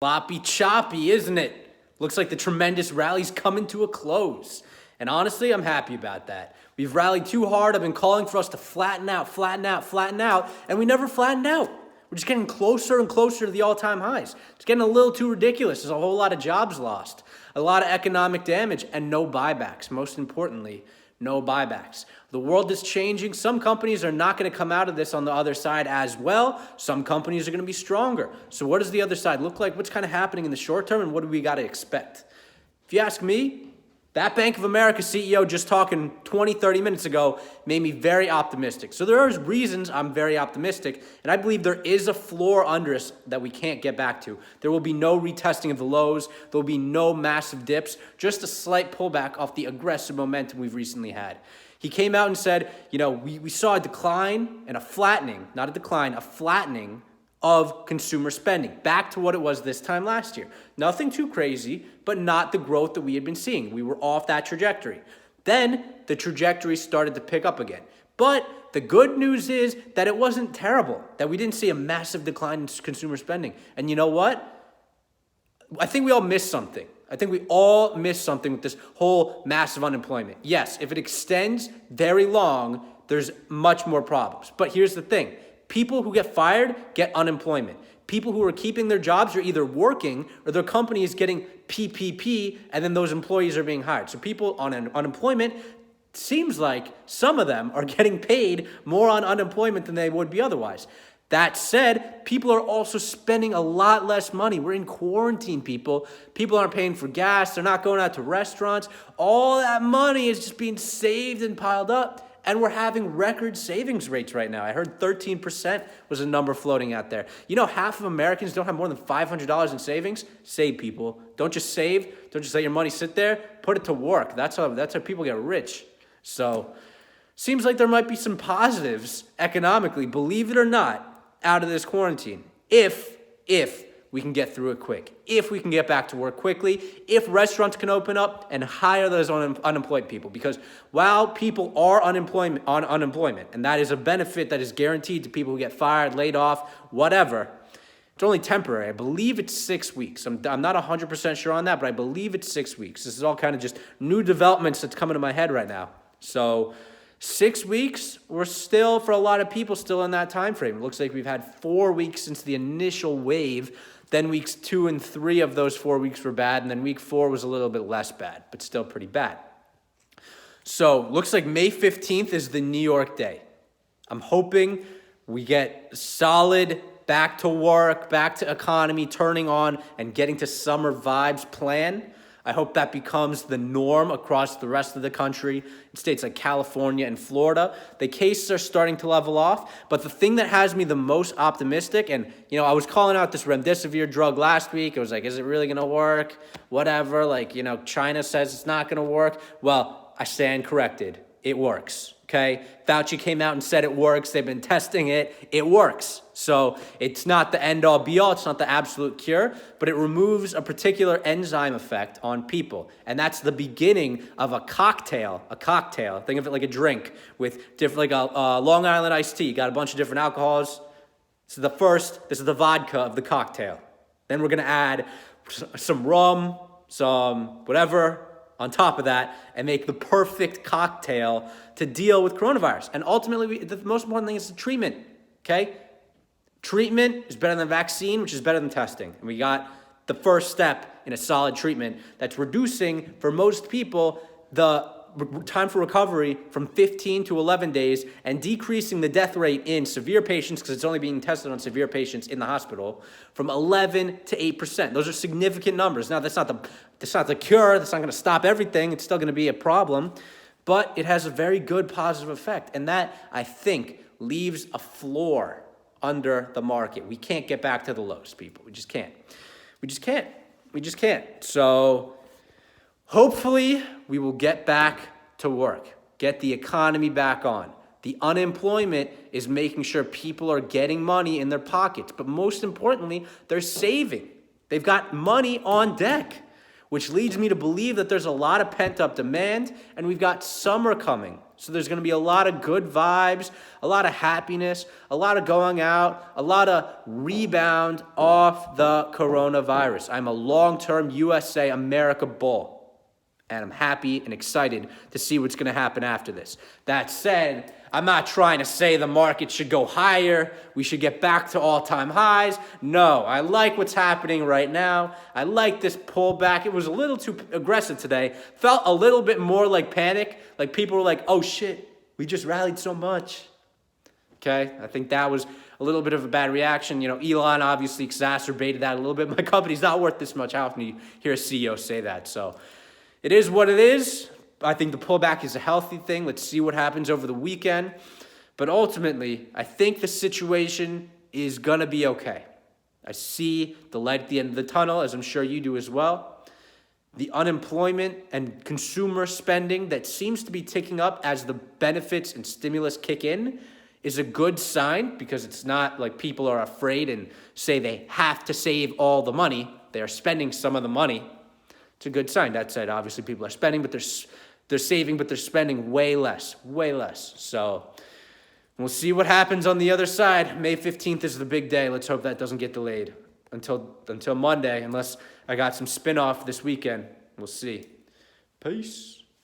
Sloppy choppy, isn't it? Looks like the tremendous rally's coming to a close. And honestly, I'm happy about that. We've rallied too hard. I've been calling for us to flatten out, and we never flattened out. We're just getting closer and closer to the all-time highs. It's getting a little too ridiculous. There's a whole lot of jobs lost, a lot of economic damage, and no buybacks. Most importantly, no buybacks. The world is changing. Some companies are not going to come out of this on the other side as well. Some companies are going to be stronger. So what does the other side look like? What's kind of happening in the short term, and what do we got to expect? If you ask me, that Bank of America CEO just talking 20, 30 minutes ago made me very optimistic. So there are reasons I'm very optimistic, and I believe there is a floor under us that we can't get back to. There will be no retesting of the lows. There will be no massive dips, just a slight pullback off the aggressive momentum we've recently had. He came out and said, we saw a decline and a flattening, not a decline, a flattening of consumer spending, back to what it was this time last year. Nothing too crazy, but not the growth that we had been seeing. We were off that trajectory. Then the trajectory started to pick up again. But the good news is that it wasn't terrible, that we didn't see a massive decline in consumer spending. And you know what? I think we all missed something. I think we all missed something with this whole massive unemployment. Yes, if it extends very long, there's much more problems. But here's the thing. People who get fired get unemployment. People who are keeping their jobs are either working or their company is getting PPP, and then those employees are being hired. So people on unemployment, seems like some of them are getting paid more on unemployment than they would be otherwise. That said, people are also spending a lot less money. We're in quarantine, people. People aren't paying for gas. They're not going out to restaurants. All that money is just being saved and piled up. And we're having record savings rates right now. I heard 13% was a number floating out there. You know, half of Americans don't have more than $500 in savings. Save, people. Don't just save. Don't just let your money sit there. Put it to work. That's how people get rich. So, seems like there might be some positives economically, believe it or not, out of this quarantine. If we can get through it quick, if we can get back to work quickly, if restaurants can open up and hire those unemployed people. Because while people are on unemployment, and that is a benefit that is guaranteed to people who get fired, laid off, whatever, it's only temporary. I believe it's 6 weeks. I'm not 100% sure on that, but I believe it's 6 weeks. This is all kind of just new developments that's coming to my head right now. So 6 weeks, we're still, for a lot of people, still in that time frame. It looks like we've had 4 weeks since the initial wave. Then weeks 2 and 3 of those 4 weeks were bad, and then week 4 was a little bit less bad, but still pretty bad. So looks like May 15th is the New York day. I'm hoping we get solid back to work, back to economy, turning on and getting to summer vibes plan. I hope that becomes the norm across the rest of the country, in states like California and Florida. The cases are starting to level off, but the thing that has me the most optimistic, and I was calling out this remdesivir drug last week. I was like, is it really going to work? Whatever, China says it's not going to work. Well, I stand corrected. It works. Okay, Fauci came out and said it works. They've been testing it. It works. So it's not the end-all, be-all. It's not the absolute cure, but it removes a particular enzyme effect on people. And that's the beginning of a cocktail. Think of it like a drink with different, like a Long Island iced tea. You got a bunch of different alcohols. This is the vodka of the cocktail. Then we're going to add some rum, some whatever on top of that, and make the perfect cocktail to deal with coronavirus. And ultimately, the most important thing is the treatment, okay? Treatment is better than vaccine, which is better than testing. And we got the first step in a solid treatment that's reducing, for most people, the time for recovery from 15 to 11 days and decreasing the death rate in severe patients, because it's only being tested on severe patients in the hospital, from 11 to 8%. Those are significant numbers. Now, that's not the cure. That's not going to stop everything. It's still going to be a problem, but it has a very good positive effect. And that, I think, leaves a floor under the market. We can't get back to the lows, people. We just can't. So hopefully we will get back to work, get the economy back on. The unemployment is making sure people are getting money in their pockets, but most importantly, they're saving. They've got money on deck. which leads me to believe that there's a lot of pent-up demand, and we've got summer coming. So there's going to be a lot of good vibes, a lot of happiness, a lot of going out, a lot of rebound off the coronavirus. I'm a long-term USA America bull, and I'm happy and excited to see what's going to happen after this. That said, I'm not trying to say the market should go higher. We should get back to all-time highs. No, I like what's happening right now. I like this pullback. It was a little too aggressive today. Felt a little bit more like panic. Like people were like, oh shit, we just rallied so much. Okay, I think that was a little bit of a bad reaction. You know, Elon obviously exacerbated that a little bit. My company's not worth this much. How often do you hear a CEO say that? So it is what it is. I think the pullback is a healthy thing. Let's see what happens over the weekend. But ultimately, I think the situation is going to be okay. I see the light at the end of the tunnel, as I'm sure you do as well. The unemployment and consumer spending that seems to be ticking up as the benefits and stimulus kick in is a good sign, because it's not like people are afraid and say they have to save all the money. They are spending some of the money. It's a good sign. That said, obviously people are spending, but they're saving, but they're spending way less. So we'll see what happens on the other side. May 15th is the big day. Let's hope that doesn't get delayed until Monday, unless I got some spin-off this weekend. We'll see. Peace.